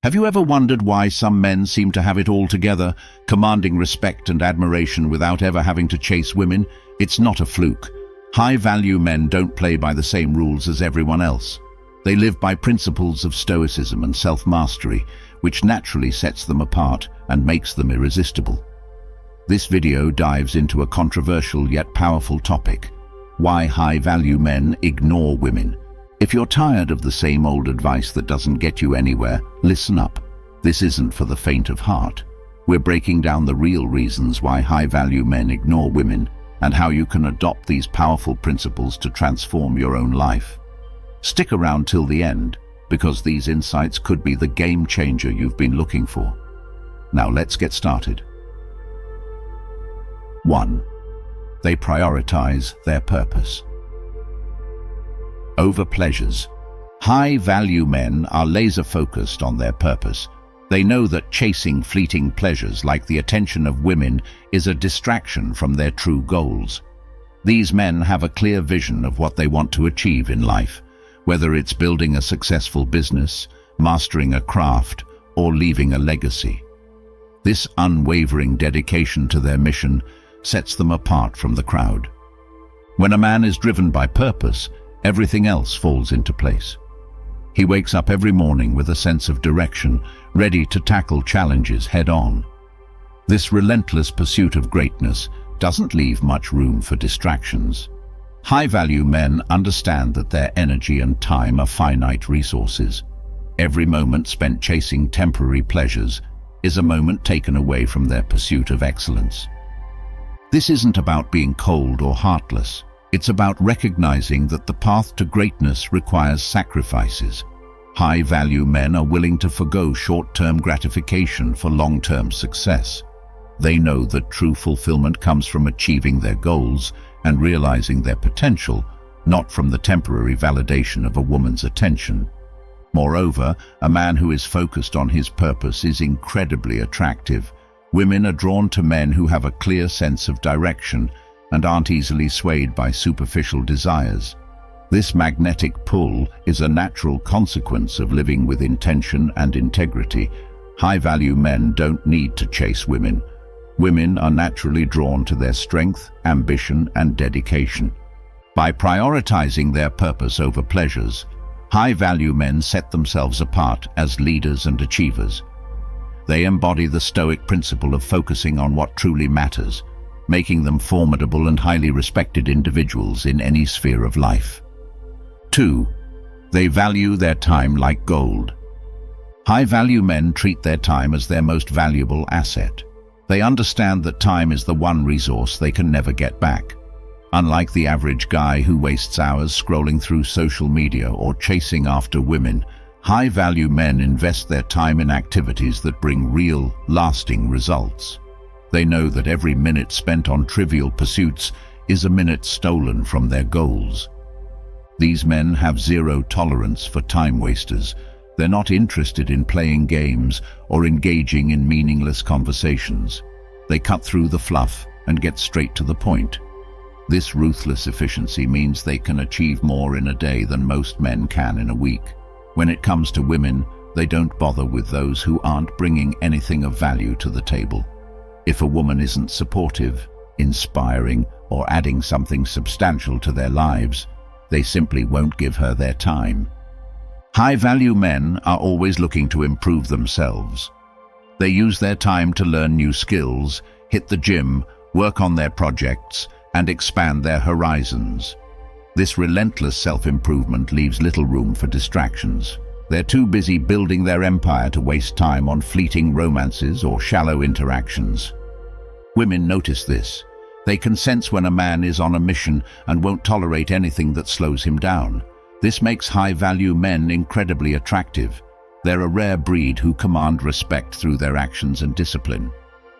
Have you ever wondered why some men seem to have it all together, commanding respect and admiration without ever having to chase women? It's not a fluke. High-value men don't play by the same rules as everyone else. They live by principles of Stoicism and self-mastery, which naturally sets them apart and makes them irresistible. This video dives into a controversial yet powerful topic: why high-value men ignore women. If you're tired of the same old advice that doesn't get you anywhere, listen up. This isn't for the faint of heart. We're breaking down the real reasons why high-value men ignore women and how you can adopt these powerful principles to transform your own life. Stick around till the end, because these insights could be the game changer you've been looking for. Now let's get started. 1. They prioritize their purpose over pleasures. High-value men are laser-focused on their purpose. They know that chasing fleeting pleasures like the attention of women is a distraction from their true goals. These men have a clear vision of what they want to achieve in life, whether it's building a successful business, mastering a craft, or leaving a legacy. This unwavering dedication to their mission sets them apart from the crowd. When a man is driven by purpose, everything else falls into place. He wakes up every morning with a sense of direction, ready to tackle challenges head-on. This relentless pursuit of greatness doesn't leave much room for distractions. High-value men understand that their energy and time are finite resources. Every moment spent chasing temporary pleasures is a moment taken away from their pursuit of excellence. This isn't about being cold or heartless. It's about recognizing that the path to greatness requires sacrifices. High-value men are willing to forgo short-term gratification for long-term success. They know that true fulfillment comes from achieving their goals and realizing their potential, not from the temporary validation of a woman's attention. Moreover, a man who is focused on his purpose is incredibly attractive. Women are drawn to men who have a clear sense of direction and aren't easily swayed by superficial desires. This magnetic pull is a natural consequence of living with intention and integrity. High-value men don't need to chase women. Women are naturally drawn to their strength, ambition, and dedication. By prioritizing their purpose over pleasures, high-value men set themselves apart as leaders and achievers. They embody the Stoic principle of focusing on what truly matters, making them formidable and highly respected individuals in any sphere of life. 2. They value their time like gold. High-value men treat their time as their most valuable asset. They understand that time is the one resource they can never get back. Unlike the average guy who wastes hours scrolling through social media or chasing after women, high-value men invest their time in activities that bring real, lasting results. They know that every minute spent on trivial pursuits is a minute stolen from their goals. These men have zero tolerance for time wasters. They're not interested in playing games or engaging in meaningless conversations. They cut through the fluff and get straight to the point. This ruthless efficiency means they can achieve more in a day than most men can in a week. When it comes to women, they don't bother with those who aren't bringing anything of value to the table. If a woman isn't supportive, inspiring, or adding something substantial to their lives, they simply won't give her their time. High-value men are always looking to improve themselves. They use their time to learn new skills, hit the gym, work on their projects, and expand their horizons. This relentless self-improvement leaves little room for distractions. They're too busy building their empire to waste time on fleeting romances or shallow interactions. Women notice this. They can sense when a man is on a mission and won't tolerate anything that slows him down. This makes high-value men incredibly attractive. They're a rare breed who command respect through their actions and discipline.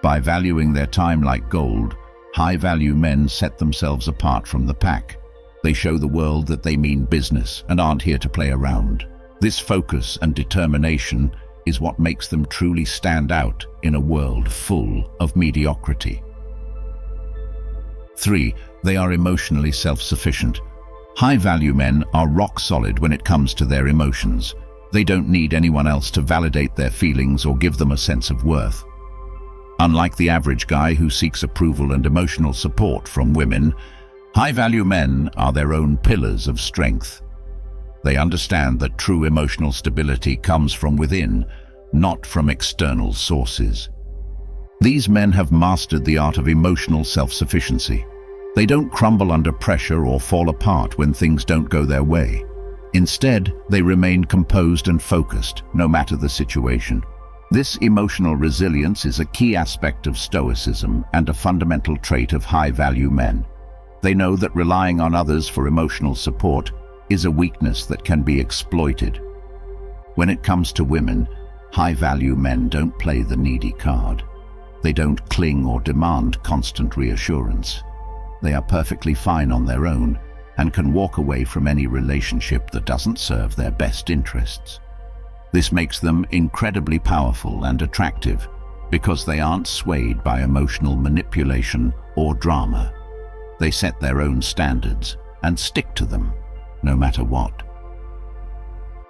By valuing their time like gold, high-value men set themselves apart from the pack. They show the world that they mean business and aren't here to play around. This focus and determination is what makes them truly stand out in a world full of mediocrity. 3. They are emotionally self-sufficient. High-value men are rock solid when it comes to their emotions. They don't need anyone else to validate their feelings or give them a sense of worth. Unlike the average guy who seeks approval and emotional support from women, high-value men are their own pillars of strength. They understand that true emotional stability comes from within, not from external sources. These men have mastered the art of emotional self-sufficiency. They don't crumble under pressure or fall apart when things don't go their way. Instead, they remain composed and focused, no matter the situation. This emotional resilience is a key aspect of Stoicism and a fundamental trait of high-value men. They know that relying on others for emotional support is a weakness that can be exploited. When it comes to women, high-value men don't play the needy card. They don't cling or demand constant reassurance. They are perfectly fine on their own and can walk away from any relationship that doesn't serve their best interests. This makes them incredibly powerful and attractive because they aren't swayed by emotional manipulation or drama. They set their own standards and stick to them, no matter what.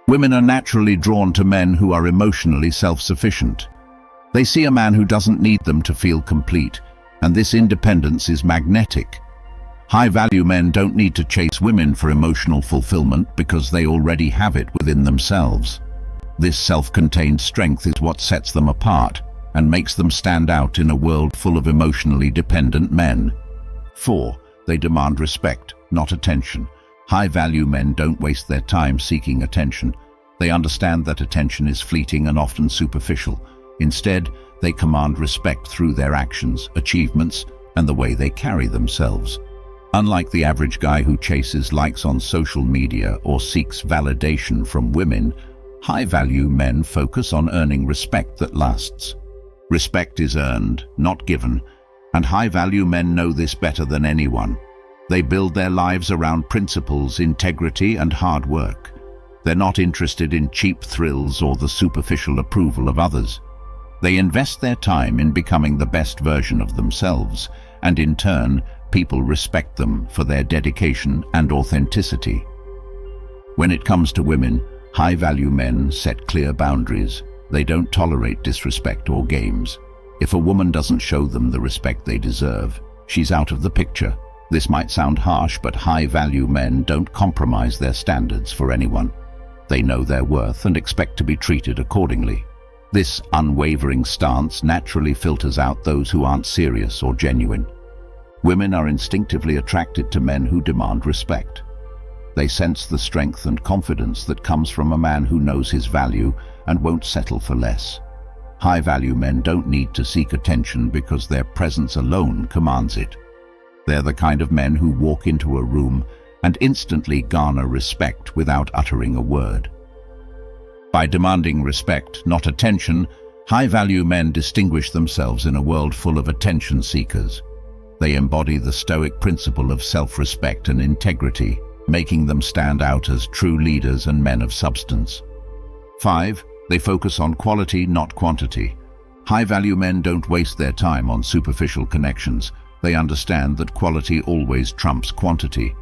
Women are naturally drawn to men who are emotionally self-sufficient. They see a man who doesn't need them to feel complete, and this independence is magnetic. High-value men don't need to chase women for emotional fulfillment because they already have it within themselves. This self-contained strength is what sets them apart and makes them stand out in a world full of emotionally dependent men. 4. They demand respect, not attention. High-value men don't waste their time seeking attention. They understand that attention is fleeting and often superficial. Instead, they command respect through their actions, achievements, and the way they carry themselves. Unlike the average guy who chases likes on social media or seeks validation from women, high-value men focus on earning respect that lasts. Respect is earned, not given, and high-value men know this better than anyone. They build their lives around principles, integrity, and hard work. They're not interested in cheap thrills or the superficial approval of others. They invest their time in becoming the best version of themselves, and in turn, people respect them for their dedication and authenticity. When it comes to women, high-value men set clear boundaries. They don't tolerate disrespect or games. If a woman doesn't show them the respect they deserve, she's out of the picture. This might sound harsh, but high-value men don't compromise their standards for anyone. They know their worth and expect to be treated accordingly. This unwavering stance naturally filters out those who aren't serious or genuine. Women are instinctively attracted to men who demand respect. They sense the strength and confidence that comes from a man who knows his value and won't settle for less. High-value men don't need to seek attention because their presence alone commands it. They're the kind of men who walk into a room and instantly garner respect without uttering a word. By demanding respect, not attention, high-value men distinguish themselves in a world full of attention seekers. They embody the Stoic principle of self-respect and integrity, making them stand out as true leaders and men of substance. 5. They focus on quality, not quantity. High-value men don't waste their time on superficial connections. They understand that quality always trumps quantity.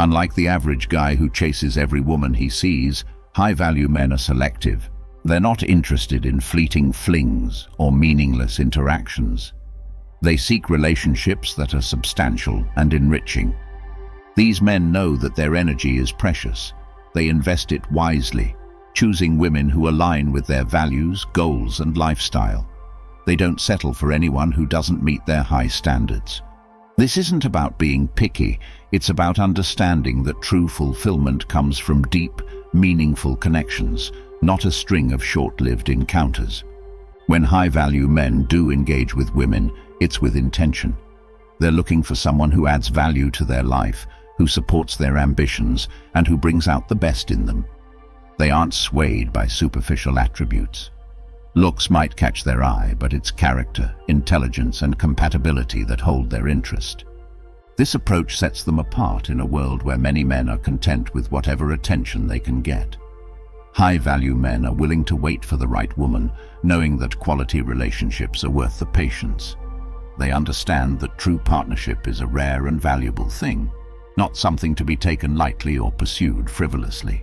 Unlike the average guy who chases every woman he sees, high-value men are selective. They're not interested in fleeting flings or meaningless interactions. They seek relationships that are substantial and enriching. These men know that their energy is precious. They invest it wisely, choosing women who align with their values, goals, and lifestyle. They don't settle for anyone who doesn't meet their high standards. This isn't about being picky, it's about understanding that true fulfillment comes from deep, meaningful connections, not a string of short-lived encounters. When high-value men do engage with women, it's with intention. They're looking for someone who adds value to their life, who supports their ambitions, and who brings out the best in them. They aren't swayed by superficial attributes. Looks might catch their eye, but it's character, intelligence, and compatibility that hold their interest. This approach sets them apart in a world where many men are content with whatever attention they can get. High-value men are willing to wait for the right woman, knowing that quality relationships are worth the patience. They understand that true partnership is a rare and valuable thing, not something to be taken lightly or pursued frivolously.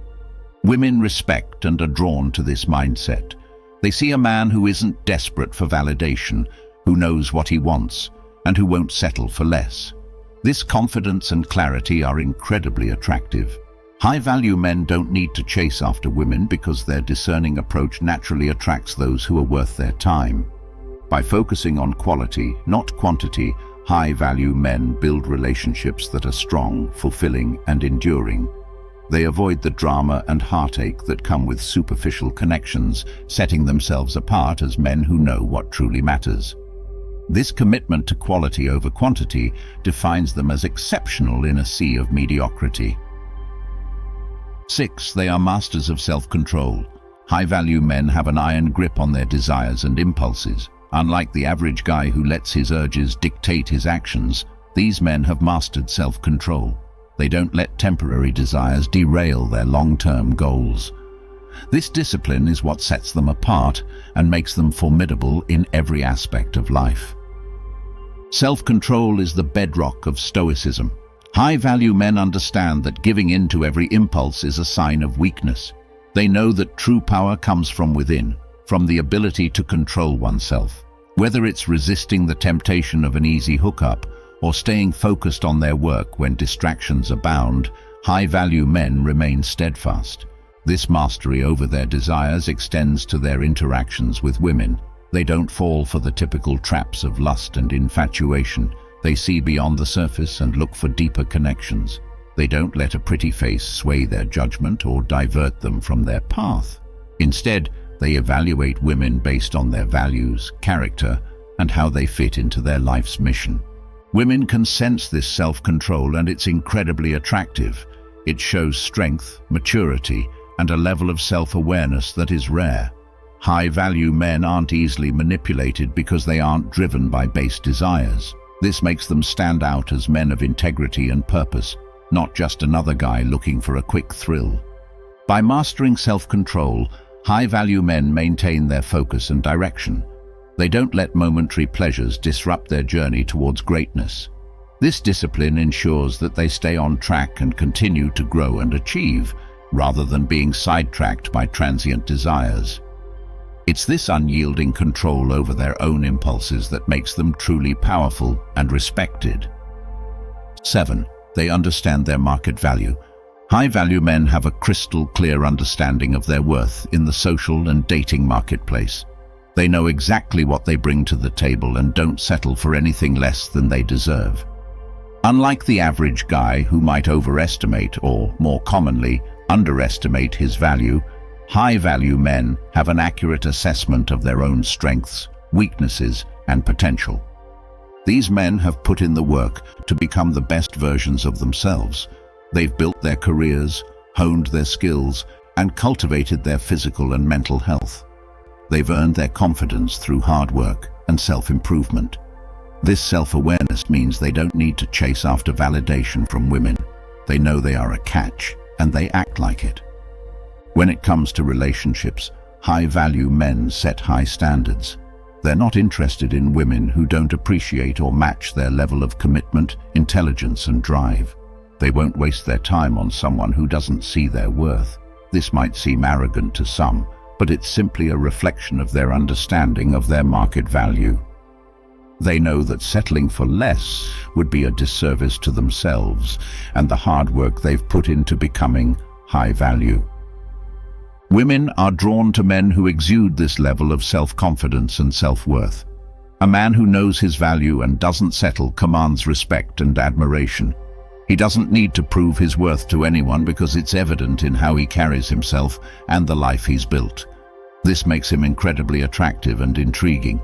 Women respect and are drawn to this mindset. They see a man who isn't desperate for validation, who knows what he wants, and who won't settle for less. This confidence and clarity are incredibly attractive. High-value men don't need to chase after women because their discerning approach naturally attracts those who are worth their time. By focusing on quality, not quantity, high-value men build relationships that are strong, fulfilling, and enduring. They avoid the drama and heartache that come with superficial connections, setting themselves apart as men who know what truly matters. This commitment to quality over quantity defines them as exceptional in a sea of mediocrity. 6. They are masters of self-control. High-value men have an iron grip on their desires and impulses. Unlike the average guy who lets his urges dictate his actions, these men have mastered self-control. They don't let temporary desires derail their long-term goals. This discipline is what sets them apart and makes them formidable in every aspect of life. Self-control is the bedrock of Stoicism. High-value men understand that giving in to every impulse is a sign of weakness. They know that true power comes from within, from the ability to control oneself. Whether it's resisting the temptation of an easy hookup or staying focused on their work when distractions abound, high-value men remain steadfast. This mastery over their desires extends to their interactions with women. They don't fall for the typical traps of lust and infatuation. They see beyond the surface and look for deeper connections. They don't let a pretty face sway their judgment or divert them from their path. Instead, they evaluate women based on their values, character, and how they fit into their life's mission. Women can sense this self-control, and it's incredibly attractive. It shows strength, maturity, and a level of self-awareness that is rare. High-value men aren't easily manipulated because they aren't driven by base desires. This makes them stand out as men of integrity and purpose, not just another guy looking for a quick thrill. By mastering self-control, high-value men maintain their focus and direction. They don't let momentary pleasures disrupt their journey towards greatness. This discipline ensures that they stay on track and continue to grow and achieve, rather than being sidetracked by transient desires. It's this unyielding control over their own impulses that makes them truly powerful and respected. 7. They understand their market value. High-value men have a crystal-clear understanding of their worth in the social and dating marketplace. They know exactly what they bring to the table and don't settle for anything less than they deserve. Unlike the average guy who might overestimate or, more commonly, underestimate his value, high-value men have an accurate assessment of their own strengths, weaknesses, and potential. These men have put in the work to become the best versions of themselves. They've built their careers, honed their skills, and cultivated their physical and mental health. They've earned their confidence through hard work and self-improvement. This self-awareness means they don't need to chase after validation from women. They know they are a catch, and they act like it. When it comes to relationships, high-value men set high standards. They're not interested in women who don't appreciate or match their level of commitment, intelligence, and drive. They won't waste their time on someone who doesn't see their worth. This might seem arrogant to some, but it's simply a reflection of their understanding of their market value. They know that settling for less would be a disservice to themselves and the hard work they've put into becoming high value. Women are drawn to men who exude this level of self-confidence and self-worth. A man who knows his value and doesn't settle commands respect and admiration. He doesn't need to prove his worth to anyone because it's evident in how he carries himself and the life he's built. This makes him incredibly attractive and intriguing.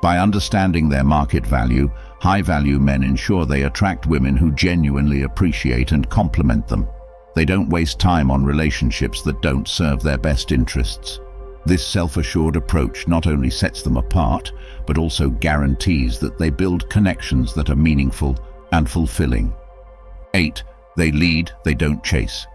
By understanding their market value, high-value men ensure they attract women who genuinely appreciate and compliment them. They don't waste time on relationships that don't serve their best interests. This self-assured approach not only sets them apart, but also guarantees that they build connections that are meaningful and fulfilling. 8. They lead, they don't chase.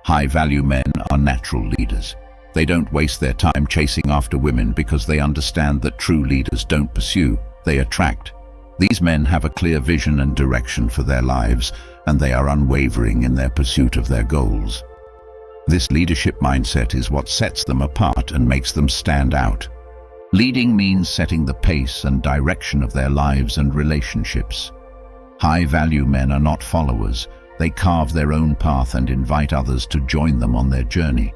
High-value men are natural leaders. They don't waste their time chasing after women because they understand that true leaders don't pursue, they attract. These men have a clear vision and direction for their lives, and they are unwavering in their pursuit of their goals. This leadership mindset is what sets them apart and makes them stand out. Leading means setting the pace and direction of their lives and relationships. High-value men are not followers. They carve their own path and invite others to join them on their journey.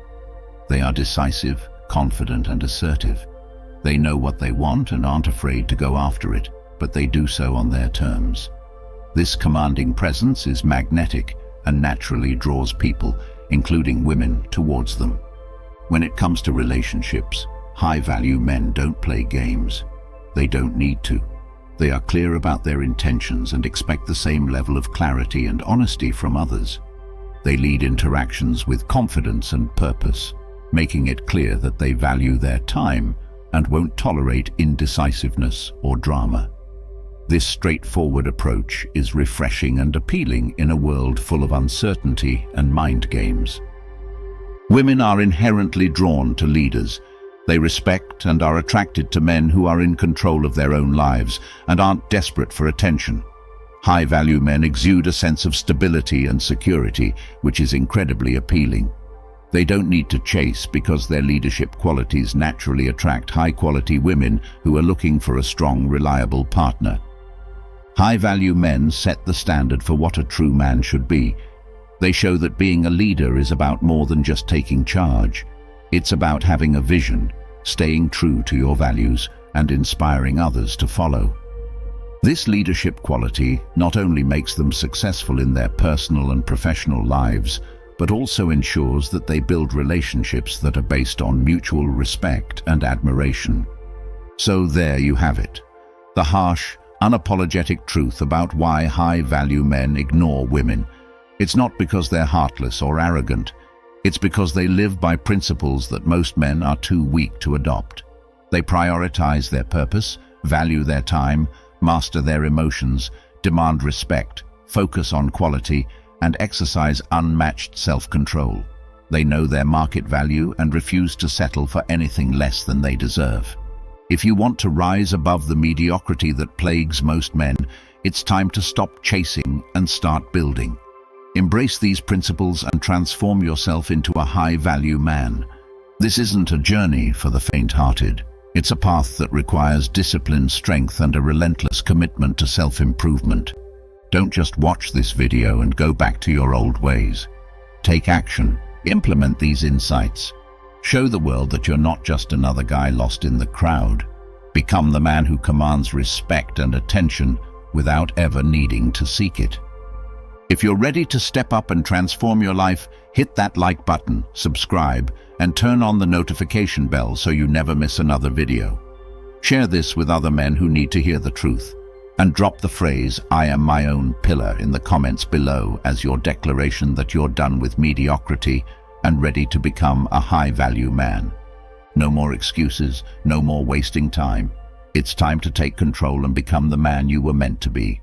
They are decisive, confident, and assertive. They know what they want and aren't afraid to go after it, but they do so on their terms. This commanding presence is magnetic and naturally draws people, including women, towards them. When it comes to relationships, high-value men don't play games. They don't need to. They are clear about their intentions and expect the same level of clarity and honesty from others. They lead interactions with confidence and purpose, making it clear that they value their time and won't tolerate indecisiveness or drama. This straightforward approach is refreshing and appealing in a world full of uncertainty and mind games. Women are inherently drawn to leaders. They respect and are attracted to men who are in control of their own lives and aren't desperate for attention. High-value men exude a sense of stability and security, which is incredibly appealing. They don't need to chase because their leadership qualities naturally attract high-quality women who are looking for a strong, reliable partner. High-value men set the standard for what a true man should be. They show that being a leader is about more than just taking charge. It's about having a vision, staying true to your values, and inspiring others to follow. This leadership quality not only makes them successful in their personal and professional lives, but also ensures that they build relationships that are based on mutual respect and admiration. So there you have it, the harsh, unapologetic truth about why high-value men ignore women. It's not because they're heartless or arrogant. It's because they live by principles that most men are too weak to adopt. They prioritize their purpose, value their time, master their emotions, demand respect, focus on quality, and exercise unmatched self-control. They know their market value and refuse to settle for anything less than they deserve. If you want to rise above the mediocrity that plagues most men, it's time to stop chasing and start building. Embrace these principles and transform yourself into a high-value man. This isn't a journey for the faint-hearted. It's a path that requires discipline, strength, and a relentless commitment to self-improvement. Don't just watch this video and go back to your old ways. Take action. Implement these insights. Show the world that you're not just another guy lost in the crowd. Become the man who commands respect and attention without ever needing to seek it. If you're ready to step up and transform your life, hit that like button, subscribe, and turn on the notification bell so you never miss another video. Share this with other men who need to hear the truth. And drop the phrase, "I am my own pillar," in the comments below as your declaration that you're done with mediocrity and ready to become a high-value man. No more excuses, no more wasting time. It's time to take control and become the man you were meant to be.